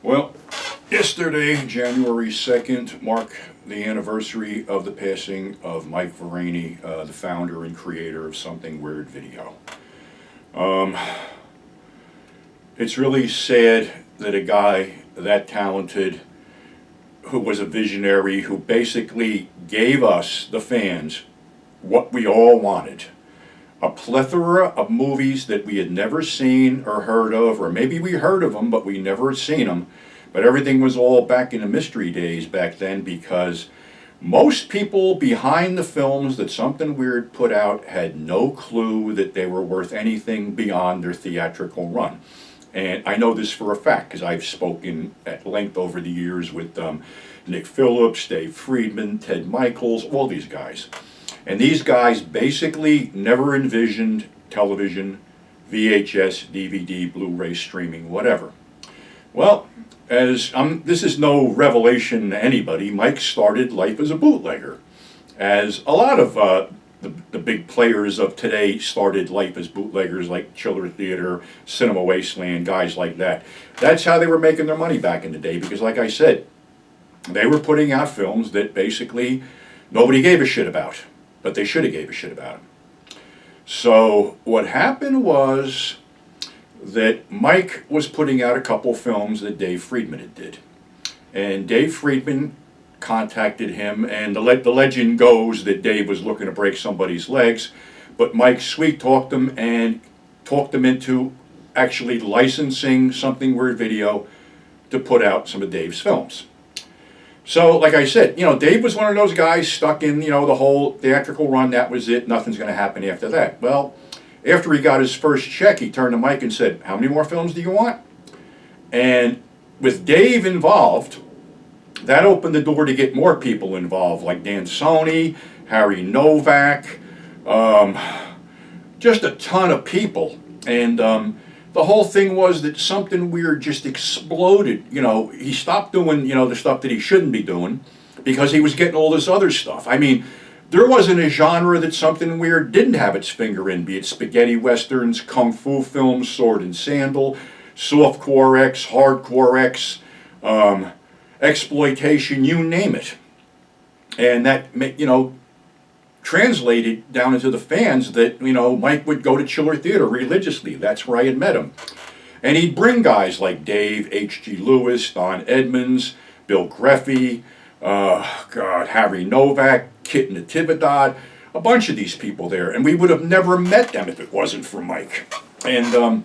Well, yesterday, January 2nd, marked the anniversary of the passing of Mike Vraney, the founder and creator of Something Weird Video. It's really sad that a guy that talented, who was a visionary, who basically gave us, the fans, what we all wanted. A plethora of movies that we had never seen or heard of, or maybe we heard of them, but we never had seen them. But everything was all back in the mystery days back then, because most people behind the films that Something Weird put out had no clue that they were worth anything beyond their theatrical run. And I know this for a fact, because I've spoken at length over the years with Nick Phillips, Dave Friedman, Ted Michaels, all these guys. And these guys basically never envisioned television, VHS, DVD, Blu-ray streaming, whatever. Well, this is no revelation to anybody, Mike started life as a bootlegger, as a lot of the big players of today started life as bootleggers, like Chiller Theater, Cinema Wasteland, guys like that. That's how they were making their money back in the day, because like I said, they were putting out films that basically nobody gave a shit about, but they should have gave a shit about them. So what happened was that Mike was putting out a couple films that Dave Friedman did. And Dave Friedman contacted him, and the legend goes that Dave was looking to break somebody's legs, but Mike sweet-talked him and talked him into actually licensing Something Weird Video to put out some of Dave's films. So, like I said, Dave was one of those guys stuck in, the whole theatrical run, that was it, nothing's going to happen after that. Well, after he got his first check, he turned to Mike and said, "How many more films do you want?" And with Dave involved, that opened the door to get more people involved, like Dan Sony, Harry Novak, just a ton of people. And the whole thing was that Something Weird just exploded. He stopped doing, the stuff that he shouldn't be doing, because he was getting all this other stuff. I mean, there wasn't a genre that Something Weird didn't have its finger in, be it spaghetti westerns, kung fu films, sword and sandal, softcore X, hardcore X, exploitation, you name it. And that, translated down into the fans that, Mike would go to Chiller Theater religiously. That's where I had met him. And he'd bring guys like Dave, H.G. Lewis, Don Edmonds, Bill Greffey, Harry Novak, Kit Natividad, a bunch of these people there. And we would have never met them if it wasn't for Mike. And,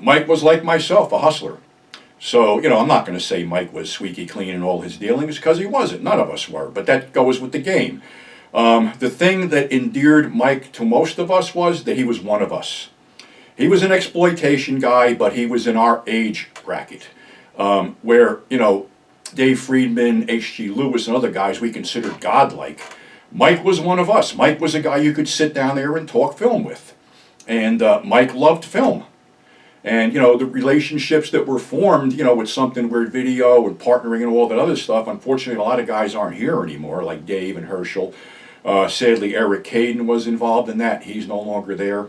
Mike was like myself, a hustler. So, I'm not going to say Mike was squeaky clean in all his dealings, because he wasn't. None of us were. But that goes with the game. The thing that endeared Mike to most of us was that he was one of us. He was an exploitation guy, but he was in our age bracket. Where, Dave Friedman, H.G. Lewis, and other guys we considered godlike. Mike was one of us. Mike was a guy you could sit down there and talk film with. And Mike loved film. And, the relationships that were formed, with Something Weird Video and partnering and all that other stuff, unfortunately, a lot of guys aren't here anymore, like Dave and Herschel. Sadly, Eric Caden was involved in that. He's no longer there.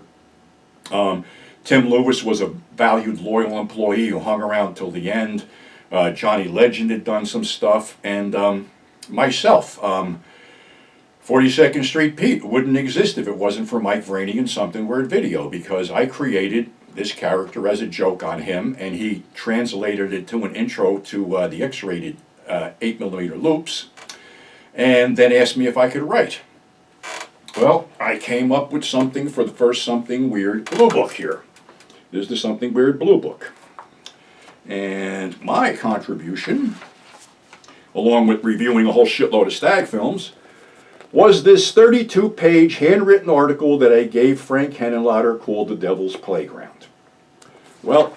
Tim Lewis was a valued, loyal employee who hung around till the end. Johnny Legend had done some stuff. And myself, 42nd Street Pete wouldn't exist if it wasn't for Mike Vraney and Something Weird Video, because I created this character as a joke on him, and he translated it to an intro to the X-rated 8mm loops, and then asked me if I could write. Well, I came up with something for the first Something Weird Blue Book here. This is the Something Weird Blue Book. And my contribution, along with reviewing a whole shitload of stag films, was this 32-page handwritten article that I gave Frank Henenlotter called The Devil's Playground. Well,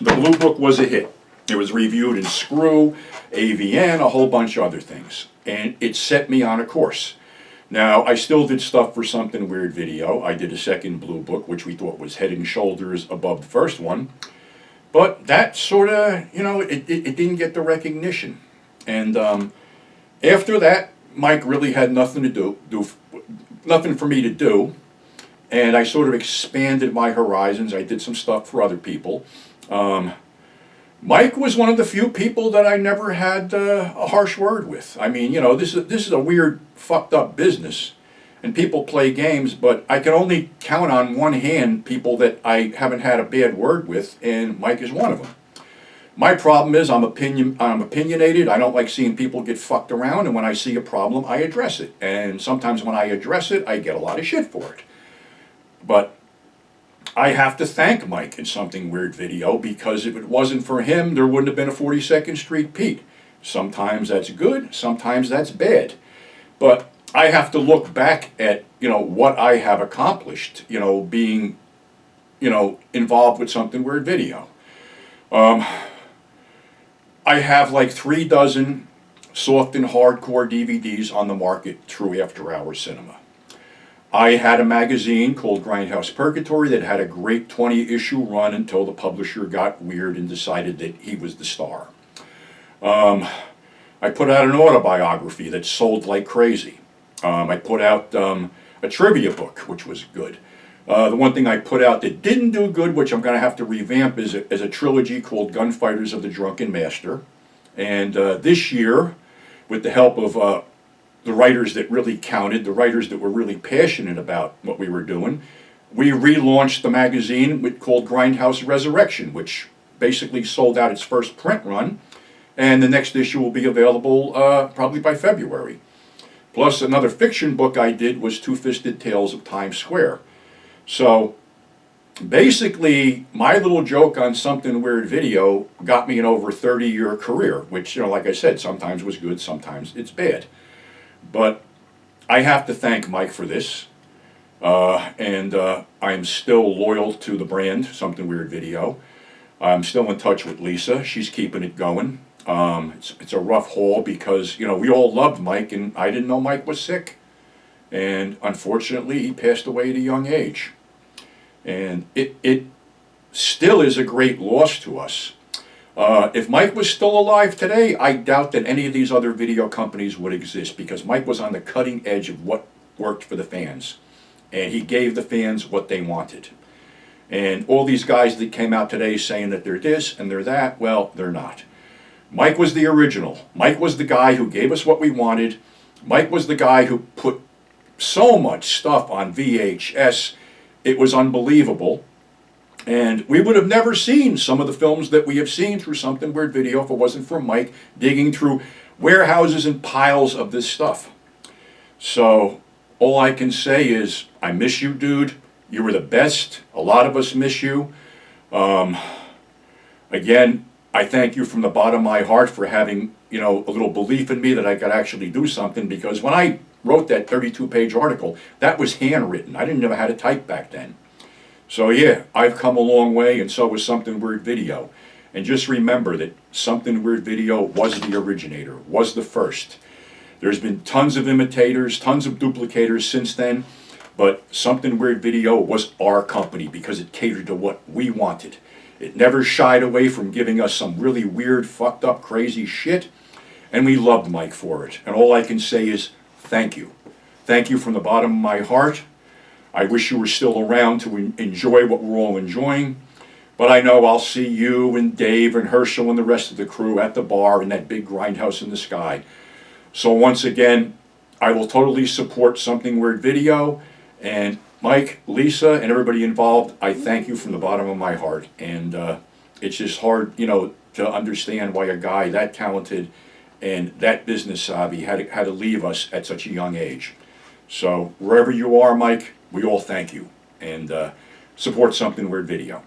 the Blue Book was a hit. It was reviewed in Screw, AVN, a whole bunch of other things. And it set me on a course. Now, I still did stuff for Something Weird Video. I did a second Blue Book, which we thought was head and shoulders above the first one. But that sort of, it didn't get the recognition. And after that, Mike really had nothing for me to do. and I sort of expanded my horizons. I did some stuff for other people. Mike was one of the few people that I never had a harsh word with. I mean, you know, this is a weird, fucked up business, and people play games, but I can only count on one hand people that I haven't had a bad word with, and Mike is one of them. My problem is I'm opinionated. I don't like seeing people get fucked around, and when I see a problem, I address it. And sometimes when I address it, I get a lot of shit for it. But I have to thank Mike in Something Weird Video, because if it wasn't for him, there wouldn't have been a 42nd Street Pete. Sometimes that's good, sometimes that's bad. But I have to look back at, you know, what I have accomplished, you know, being, you know, involved with Something Weird Video. I have like 3 dozen soft and hardcore DVDs on the market through After Hours Cinema. I had a magazine called Grindhouse Purgatory that had a great 20-issue run until the publisher got weird and decided that he was the star. I put out an autobiography that sold like crazy. I put out a trivia book, which was good. The one thing I put out that didn't do good, which I'm going to have to revamp, is a trilogy called Gunfighters of the Drunken Master. And this year, with the help of the writers that really counted, the writers that were really passionate about what we were doing, we relaunched the magazine called Grindhouse Resurrection, which basically sold out its first print run. And the next issue will be available probably by February. Plus, another fiction book I did was Two-Fisted Tales of Times Square. So basically, my little joke on Something Weird Video got me an over 30-year career, which, you know, like I said, sometimes was good, sometimes it's bad. But I have to thank Mike for this, and I'm still loyal to the brand, Something Weird Video. I'm still in touch with Lisa. She's keeping it going. It's a rough haul because, you know, we all loved Mike, and I didn't know Mike was sick. And unfortunately, he passed away at a young age. And it still is a great loss to us. If Mike was still alive today, I doubt that any of these other video companies would exist, because Mike was on the cutting edge of what worked for the fans. And he gave the fans what they wanted. And all these guys that came out today saying that they're this and they're that, well, they're not. Mike was the original. Mike was the guy who gave us what we wanted. Mike was the guy who put so much stuff on VHS. It was unbelievable. And we would have never seen some of the films that we have seen through Something Weird Video if it wasn't for Mike digging through warehouses and piles of this stuff. So all I can say is, I miss you, dude. You were the best. A lot of us miss you. Again, I thank you from the bottom of my heart for having, you know, a little belief in me that I could actually do something, because when I wrote that 32-page article, that was handwritten. I didn't know how to type back then. So yeah, I've come a long way, and so was Something Weird Video. And just remember that Something Weird Video was the originator, was the first. There's been tons of imitators, tons of duplicators since then, but Something Weird Video was our company because it catered to what we wanted. It never shied away from giving us some really weird, fucked up, crazy shit, and we loved Mike for it. And all I can say is thank you. Thank you from the bottom of my heart. I wish you were still around to enjoy what we're all enjoying, but I know I'll see you and Dave and Herschel and the rest of the crew at the bar in that big grindhouse in the sky. So once again, I will totally support Something Weird Video, and Mike, Lisa, and everybody involved, I thank you from the bottom of my heart. And it's just hard, you know, to understand why a guy that talented and that business savvy had to leave us at such a young age. So wherever you are, Mike, we all thank you, and support Something Weird Video.